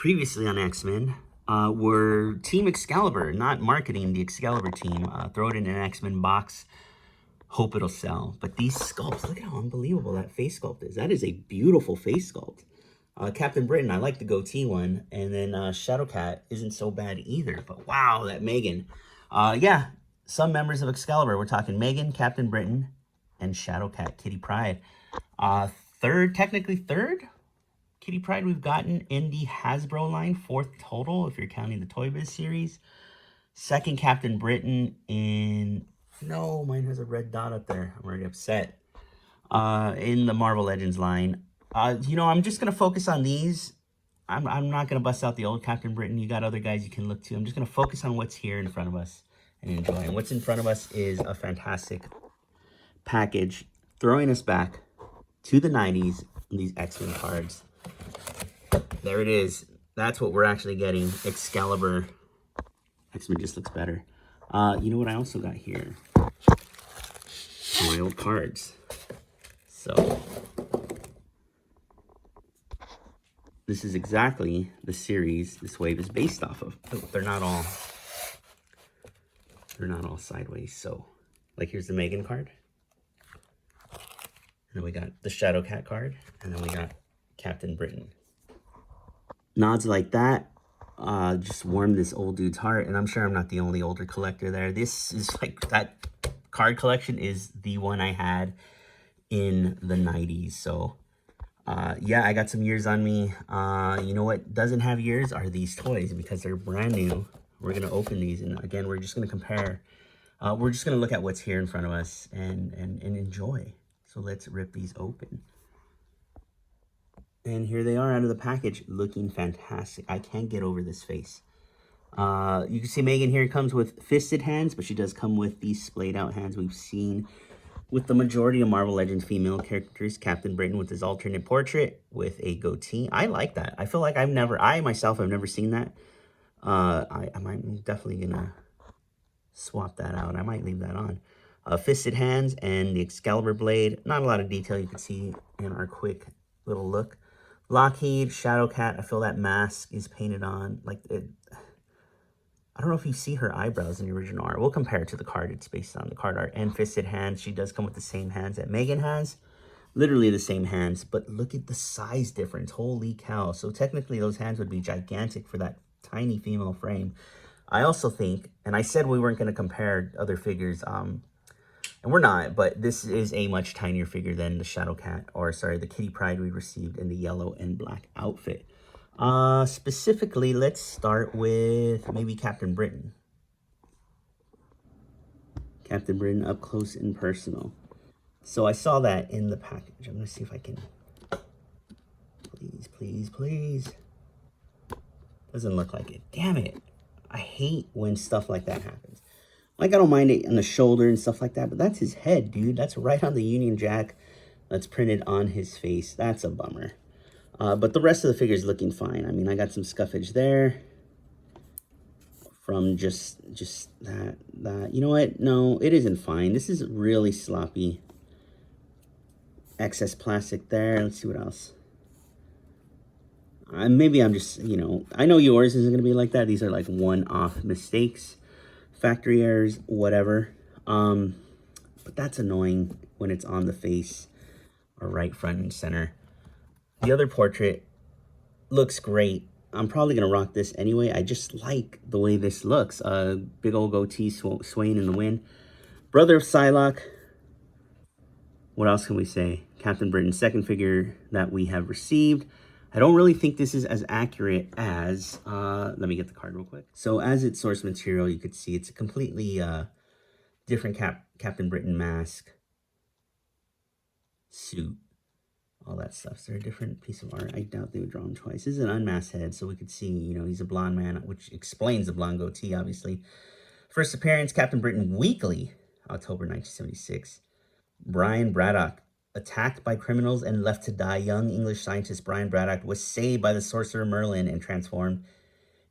previously on X-Men were Team Excalibur, not marketing the Excalibur team. Throw it in an X-Men box, hope it'll sell. But these sculpts, look at how unbelievable that face sculpt is. That is a beautiful face sculpt. Captain Britain, I like the goatee one. And then SHADOWCAT isn't so bad either. But wow, that MEGGAN. Yeah, some members of Excalibur. We're talking MEGGAN, Captain Britain, and SHADOWCAT, Kitty Pryde. Technically third Kitty Pryde we've gotten in the Hasbro line. Fourth total, if you're counting the Toy Biz series. Second Captain Britain in... No, mine has a red dot up there. I'm already upset. In the Marvel Legends line. You know, I'm just going to focus on these. I'm not going to bust out the old Captain Britain. You got other guys you can look to. I'm just going to focus on what's here in front of us and enjoy. And what's in front of us is a fantastic package throwing us back to the 90s in these X-Men cards. There it is. That's what we're actually getting. Excalibur. X-Men just looks better. You know what I also got here? My old cards. So this is exactly the series this wave is based off of. They're not all sideways. So like here's the MEGGAN card. And then we got the SHADOWCAT card. And then we got Captain Britain. Nods like that just warmed this old dude's heart. And I'm sure I'm not the only older collector there. This is like, that card collection is the one I had in the 90s. So yeah, I got some years on me. You know what doesn't have years are these toys, because they're brand new. We're going to open these, and again, we're just going to compare. We're just going to look at what's here in front of us and enjoy. So let's rip these open. And here they are out of the package, looking fantastic. I can't get over this face. You can see MEGGAN here comes with fisted hands, but she does come with these splayed out hands we've seen with the majority of Marvel Legends female characters. Captain Britain with his alternate portrait with a goatee. I like that. I feel like I myself have never seen that. I'm definitely gonna swap that out. I might leave that on. Fisted hands and the Excalibur blade. Not a lot of detail you can see in our quick little look. Lockheed, SHADOWCAT, I feel that mask is painted on. Like it, I don't know if you see her eyebrows in the original art. We'll compare it to the card. It's based on the card art. And fisted hands. She does come with the same hands that MEGGAN has. Literally the same hands. But look at the size difference. Holy cow. So technically those hands would be gigantic for that tiny female frame. I also think, and I said we weren't going to compare other figures, and we're not, but this is a much tinier figure than the SHADOWCAT, or sorry, the Kitty Pryde we received in the yellow and black outfit. Specifically, let's start with maybe Captain Britain. Captain Britain up close and personal. So I saw that in the package. I'm going to see if I can... Please, please, please. Doesn't look like it. Damn it. I hate when stuff like that happens. Like, I don't mind it on the shoulder and stuff like that, but that's his head, dude. That's right on the Union Jack that's printed on his face. That's a bummer. But the rest of the figure is looking fine. I mean, I got some scuffage there from just that. You know what? No, it isn't fine. This is really sloppy. Excess plastic there. Let's see what else. Maybe I'm just, you know, I know yours isn't going to be like that. These are like one-off mistakes, factory errors, whatever. But that's annoying when it's on the face or right front and center. The other portrait looks great. I'm probably going to rock this anyway. I just like the way this looks. Big old goatee swaying in the wind. Brother of Psylocke. What else can we say? Captain Britain's second figure that we have received. I don't really think this is as accurate as... let me get the card real quick. So as its source material, you could see it's a completely different Captain Britain mask, suit, all that stuff. So they're a different piece of art. I doubt they would draw him twice. This is an unmasked head, so we could see, you know, he's a blonde man, which explains the blonde goatee, obviously. First appearance, Captain Britain Weekly, October 1976. Brian Braddock. Attacked by criminals and left to die, young English scientist Brian Braddock was saved by the sorcerer Merlin and transformed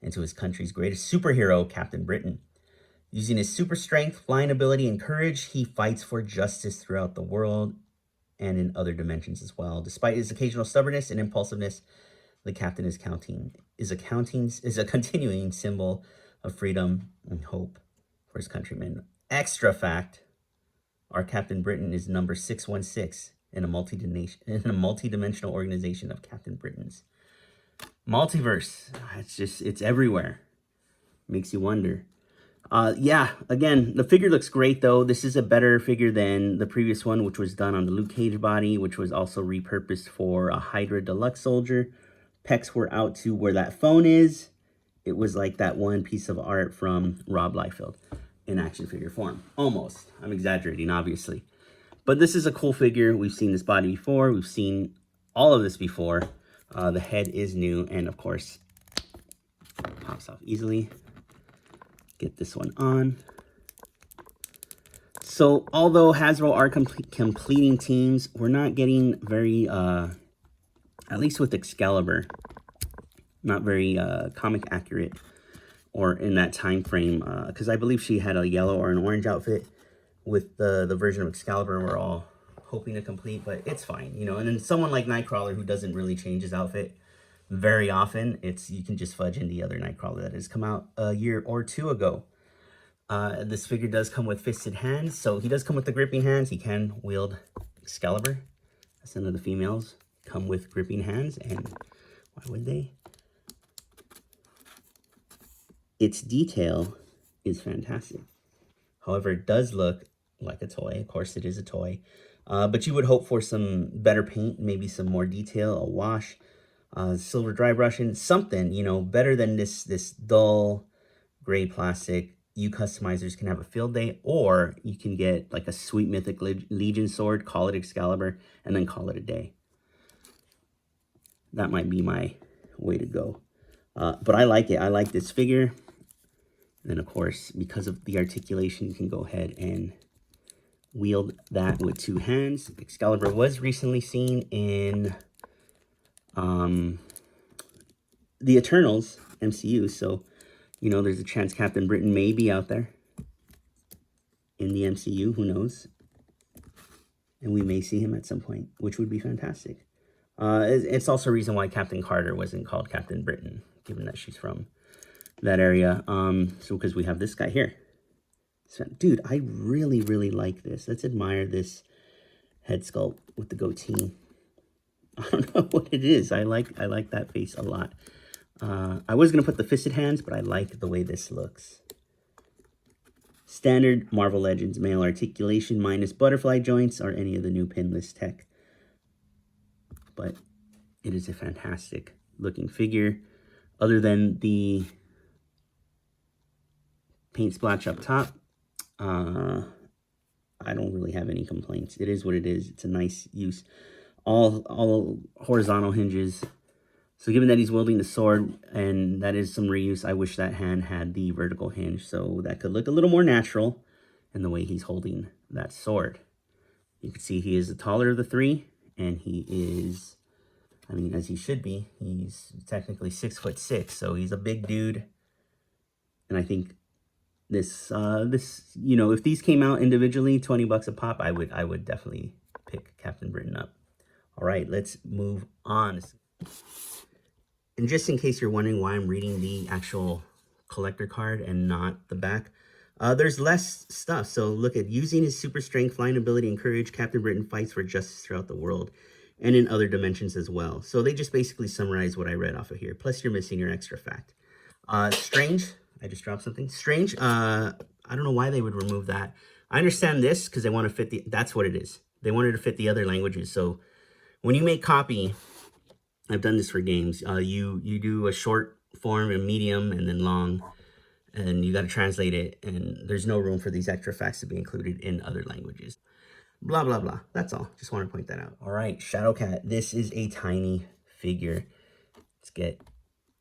into his country's greatest superhero, Captain Britain. Using his super strength, flying ability, and courage, he fights for justice throughout the world and in other dimensions as well. Despite his occasional stubbornness and impulsiveness, the captain is counting is a continuing symbol of freedom and hope for his countrymen. Extra fact, our Captain Britain is number 616 in a multi-dimensional organization of Captain Britons. Multiverse, it's everywhere. Makes you wonder. Yeah, again, the figure looks great, though. This is a better figure than the previous one, which was done on the Luke Cage body, which was also repurposed for a Hydra Deluxe Soldier. Pecs were out to where that phone is. It was like that one piece of art from Rob Liefeld in action figure form. Almost. I'm exaggerating, obviously. But this is a cool figure. We've seen this body before. We've seen all of this before. The head is new, and of course, pops off easily. Get this one on. So, although Hasbro are completing teams, we're not getting very, at least with Excalibur, not very comic accurate or in that time frame. Because I believe she had a yellow or an orange outfit with the version of Excalibur we're all hoping to complete, but it's fine, you know. And then someone like Nightcrawler, who doesn't really change his outfit very often, you can just fudge in the other Nightcrawler that has come out a year or two ago. This figure does come with fisted hands, so he does come with the gripping hands. He can wield Excalibur. Some of the females come with gripping hands, and why would they? Its detail is fantastic. However, it does look like a toy. Of course, it is a toy. But you would hope for some better paint, maybe some more detail, a wash, silver dry brushing, something, you know, better than this dull gray plastic. You customizers can have a field day, or you can get like a sweet Mythic Legion sword, call it Excalibur, and then call it a day. That might be my way to go. But I like it. I like this figure. And then, of course, because of the articulation, you can go ahead and wield that with two hands. Excalibur was recently seen in the Eternals MCU, so, you know, there's a chance Captain Britain may be out there in the MCU. Who knows? And we may see him at some point, which would be fantastic. It's also a reason why Captain Carter wasn't called Captain Britain, given that she's from that area. So because we have this guy here. So, dude, I really, really like this. Let's admire this head sculpt with the goatee. I don't know what it is. I like that face a lot. I was going to put the fisted hands, but I like the way this looks. Standard Marvel Legends male articulation minus butterfly joints or any of the new pinless tech. But it is a fantastic looking figure. Other than the paint splotch up top, I don't really have any complaints. It is what it is. It's a nice use. All horizontal hinges. So given that he's wielding the sword, and that is some reuse, I wish that hand had the vertical hinge, so that could look a little more natural in the way he's holding that sword. You can see he is the taller of the three, and he is, I mean, as he should be. He's technically 6'6", so he's a big dude. And I think this, you know, if these came out individually, $20 a pop, I would definitely pick Captain Britain up. All right, let's move on. And just in case you're wondering why I'm reading the actual collector card and not the back, there's less stuff. So look at using his super strength, flying ability, and courage, Captain Britain fights for justice throughout the world and in other dimensions as well. So they just basically summarize what I read off of here. Plus you're missing your extra fact. Strange, I just dropped something. Strange, I don't know why they would remove that. I understand this because they want to fit that's what it is. They wanted to fit the other languages. So when you make copy, I've done this for games. You do a short form, a medium, and then long, and you got to translate it, and there's no room for these extra facts to be included in other languages. Blah, blah, blah. That's all. Just want to point that out. All right, SHADOWCAT. This is a tiny figure. Let's get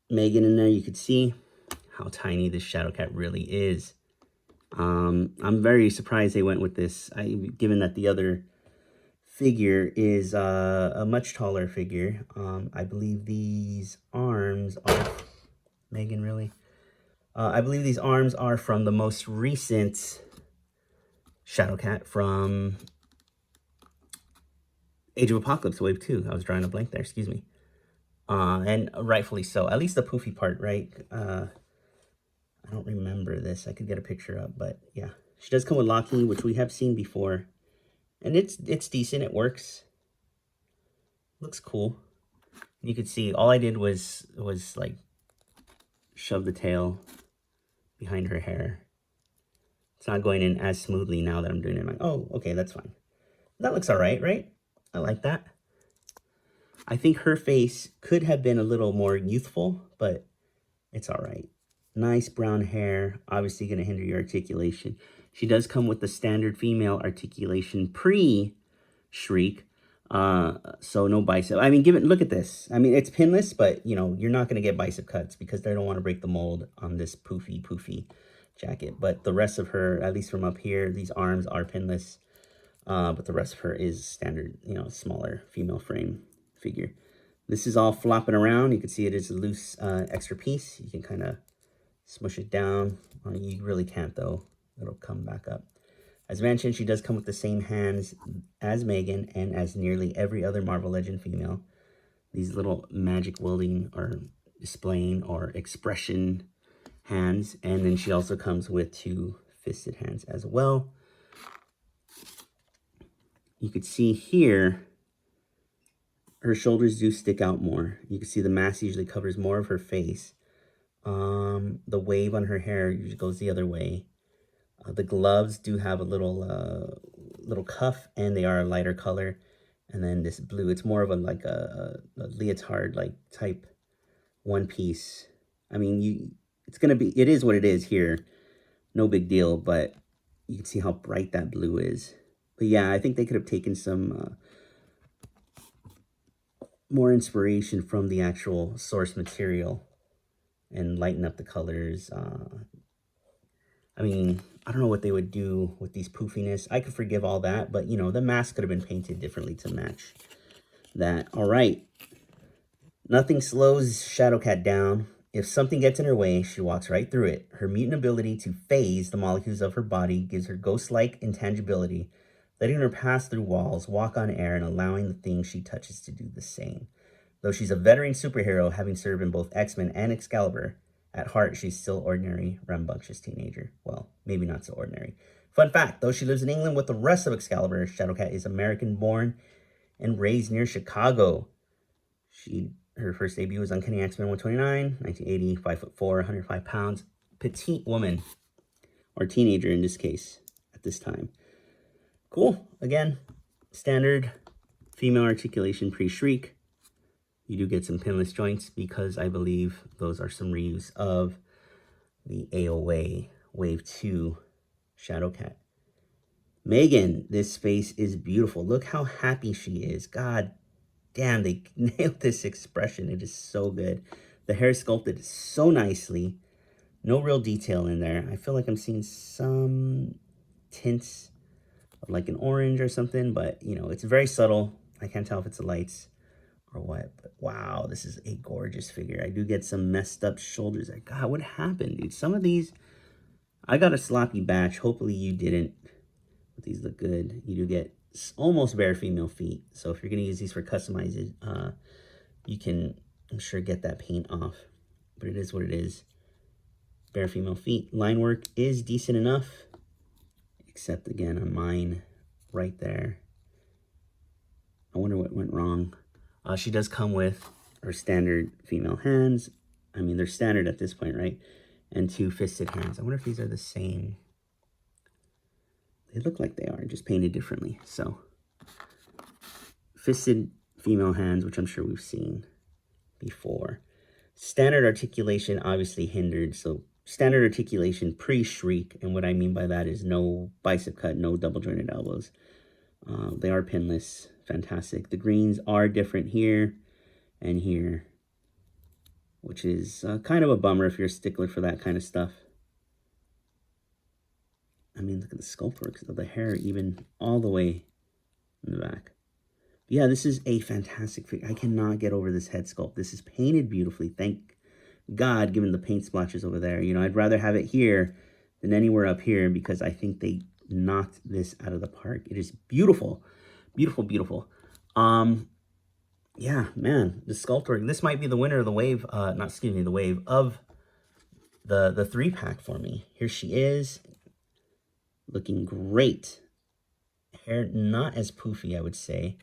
Megan in there. You could see how tiny this SHADOWCAT really is. I'm very surprised they went with this, given that the other figure is a much taller figure. I believe these arms are Megan, really? I believe these arms are from the most recent SHADOWCAT from Age of Apocalypse Wave 2. I was drawing a blank there, excuse me. And rightfully so. At least the poofy part, right? I don't remember this. I could get a picture up, but yeah. She does come with locking, which we have seen before. And it's decent. It works. Looks cool. You could see all I did was like shove the tail behind her hair. It's not going in as smoothly now that I'm doing it. I'm like, oh, okay, that's fine. That looks all right, right? I like that. I think her face could have been a little more youthful, but it's all right. Nice brown hair, obviously going to hinder your articulation. She does come with the standard female articulation pre-shriek, so no bicep. I mean, look at this. I mean, it's pinless, but you know, you're not going to get bicep cuts because they don't want to break the mold on this poofy jacket. But the rest of her, at least from up here, these arms are pinless, but the rest of her is standard, you know, smaller female frame figure. This is all flopping around. You can see it is a loose extra piece. You can kind of smush it down. You really can't though. It'll come back up. As mentioned, she does come with the same hands as Meggan and as nearly every other Marvel Legend female. These little magic wielding or displaying or expression hands. And then she also comes with 2 fisted hands as well. You could see here, her shoulders do stick out more. You can see the mask usually covers more of her face. The wave on her hair usually goes the other way. The gloves do have a little cuff, and they are a lighter color. And then this blue, it's more of a leotard like type one piece. I mean, it is what it is here. No big deal, but you can see how bright that blue is. But yeah, I think they could have taken some more inspiration from the actual source material and lighten up the colors. I mean, I don't know what they would do with these poofiness. I could forgive all that, but you know, the mask could have been painted differently to match that. All right. Nothing slows SHADOWCAT down. If something gets in her way, she walks right through it. Her mutant ability to phase the molecules of her body gives her ghost-like intangibility, letting her pass through walls, walk on air, and allowing the things she touches to do the same. Though she's a veteran superhero, having served in both X-Men and Excalibur, at heart, she's still ordinary, rambunctious teenager. Well, maybe not so ordinary. Fun fact, though she lives in England with the rest of Excalibur, SHADOWCAT is American-born and raised near Chicago. Her first debut was Uncanny X-Men 129, 1980, 5'4", 105 pounds. Petite woman, or teenager in this case, at this time. Cool. Again, standard female articulation pre-shriek. You do get some pinless joints because I believe those are some reuse of the AOA Wave 2 SHADOWCAT. Meggan, this face is beautiful. Look how happy she is. God damn, they nailed this expression. It is so good. The hair sculpted so nicely. No real detail in there. I feel like I'm seeing some tints of like an orange or something, but you know, it's very subtle. I can't tell if it's the lights or what, but wow, this is a gorgeous figure. I do get some messed up shoulders. Like, God, what happened, dude? Some of these, I got a sloppy batch. Hopefully you didn't, but these look good. You do get almost bare female feet. So if you're going to use these for customized, you can, I'm sure, get that paint off, but it is what it is. Bare female feet. Line work is decent enough, except again on mine right there. I wonder what went wrong. She does come with her standard female hands. I mean, they're standard at this point, right? And 2 fisted hands. I wonder if these are the same. They look like they are, just painted differently. So, fisted female hands, which I'm sure we've seen before. Standard articulation obviously hindered. So, standard articulation pre-shriek. And what I mean by that is no bicep cut, no double jointed elbows. They are pinless. Fantastic. The greens are different here and here, which is kind of a bummer if you're a stickler for that kind of stuff. I mean, look at the sculpt work of the hair, even all the way in the back. But yeah, this is a fantastic figure. I cannot get over this head sculpt. This is painted beautifully. Thank God, given the paint splotches over there. You know, I'd rather have it here than anywhere up here because I think they knocked this out of the park. It is beautiful. Beautiful, beautiful. Yeah, man, the sculptor. This might be the winner of the wave. Not excuse me, the wave of the 3-pack for me. Here she is, looking great. Hair not as poofy, I would say.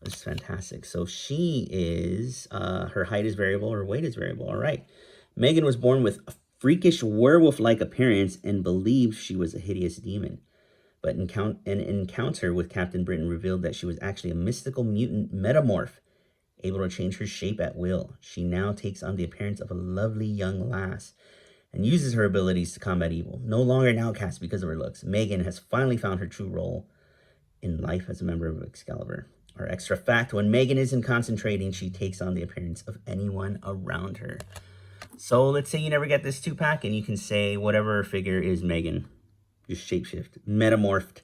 This is fantastic. So she is, her height is variable, her weight is variable. All right. Meggan was born with a freakish werewolf-like appearance and believed she was a hideous demon. But an encounter with Captain Britain revealed that she was actually a mystical mutant metamorph, able to change her shape at will. She now takes on the appearance of a lovely young lass and uses her abilities to combat evil. No longer an outcast because of her looks, Meggan has finally found her true role in life as a member of Excalibur. Our extra fact, when Meggan isn't concentrating, she takes on the appearance of anyone around her. So let's say you never get this 2-pack and you can say whatever figure is Meggan. Just shapeshift, metamorphed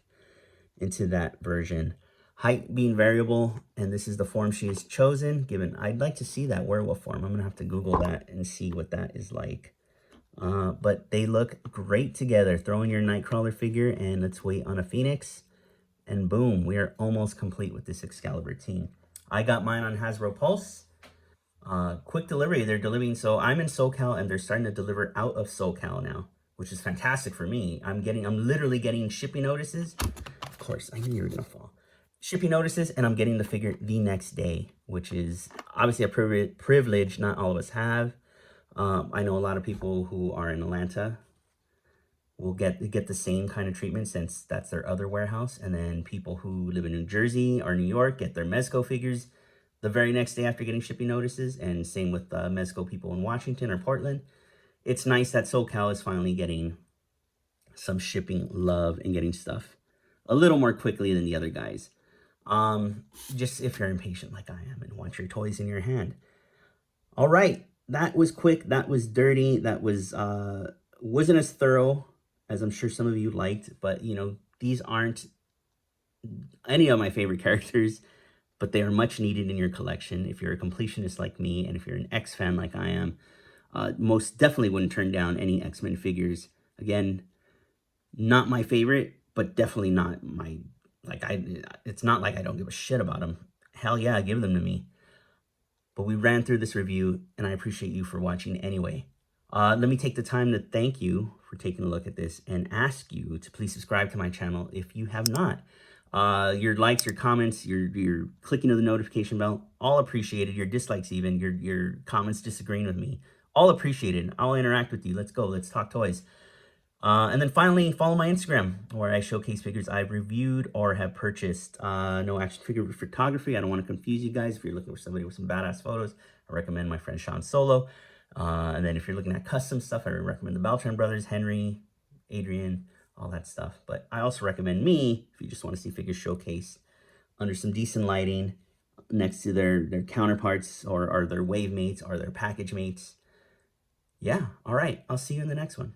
into that version. Height being variable, and this is the form she has chosen, given I'd like to see that werewolf form. I'm going to have to Google that and see what that is like. But they look great together. Throw in your Nightcrawler figure, and let's wait on a Phoenix. And boom, we are almost complete with this Excalibur team. I got mine on Hasbro Pulse. Quick delivery, they're delivering. So I'm in SoCal and they're starting to deliver out of SoCal now, which is fantastic for me. I'm literally getting shipping notices. Of course, I knew you were gonna fall. Shipping notices, and I'm getting the figure the next day, which is obviously a privilege not all of us have. I know a lot of people who are in Atlanta will get the same kind of treatment since that's their other warehouse. And then people who live in New Jersey or New York get their Mezco figures the very next day after getting shipping notices. And same with Mezco people in Washington or Portland. It's nice that SoCal is finally getting some shipping love and getting stuff a little more quickly than the other guys. Just if you're impatient like I am and want your toys in your hand. All right, that was quick, that was dirty, that was wasn't as thorough as I'm sure some of you liked, but you know, these aren't any of my favorite characters, but they are much needed in your collection. If you're a completionist like me, and if you're an X fan like I am, most definitely wouldn't turn down any X-Men figures. Again, not my favorite, but definitely not my, it's not like I don't give a shit about them. Hell yeah, give them to me. But we ran through this review, and I appreciate you for watching anyway. Let me take the time to thank you for taking a look at this and ask you to please subscribe to my channel if you have not. Your likes, your comments, your clicking of the notification bell, all appreciated. Your dislikes even, your comments disagreeing with me, all appreciated. I'll interact with you. Let's go. Let's talk toys. And then finally, follow my Instagram, where I showcase figures I've reviewed or have purchased. No action figure photography. I don't want to confuse you guys. If you're looking for somebody with some badass photos, I recommend my friend Sean Solo. And then if you're looking at custom stuff, I recommend the Beltran brothers, Henry, Adrian, all that stuff. But I also recommend me, if you just want to see figures showcased under some decent lighting next to their counterparts or their wave mates or their package mates. Yeah, all right. I'll see you in the next one.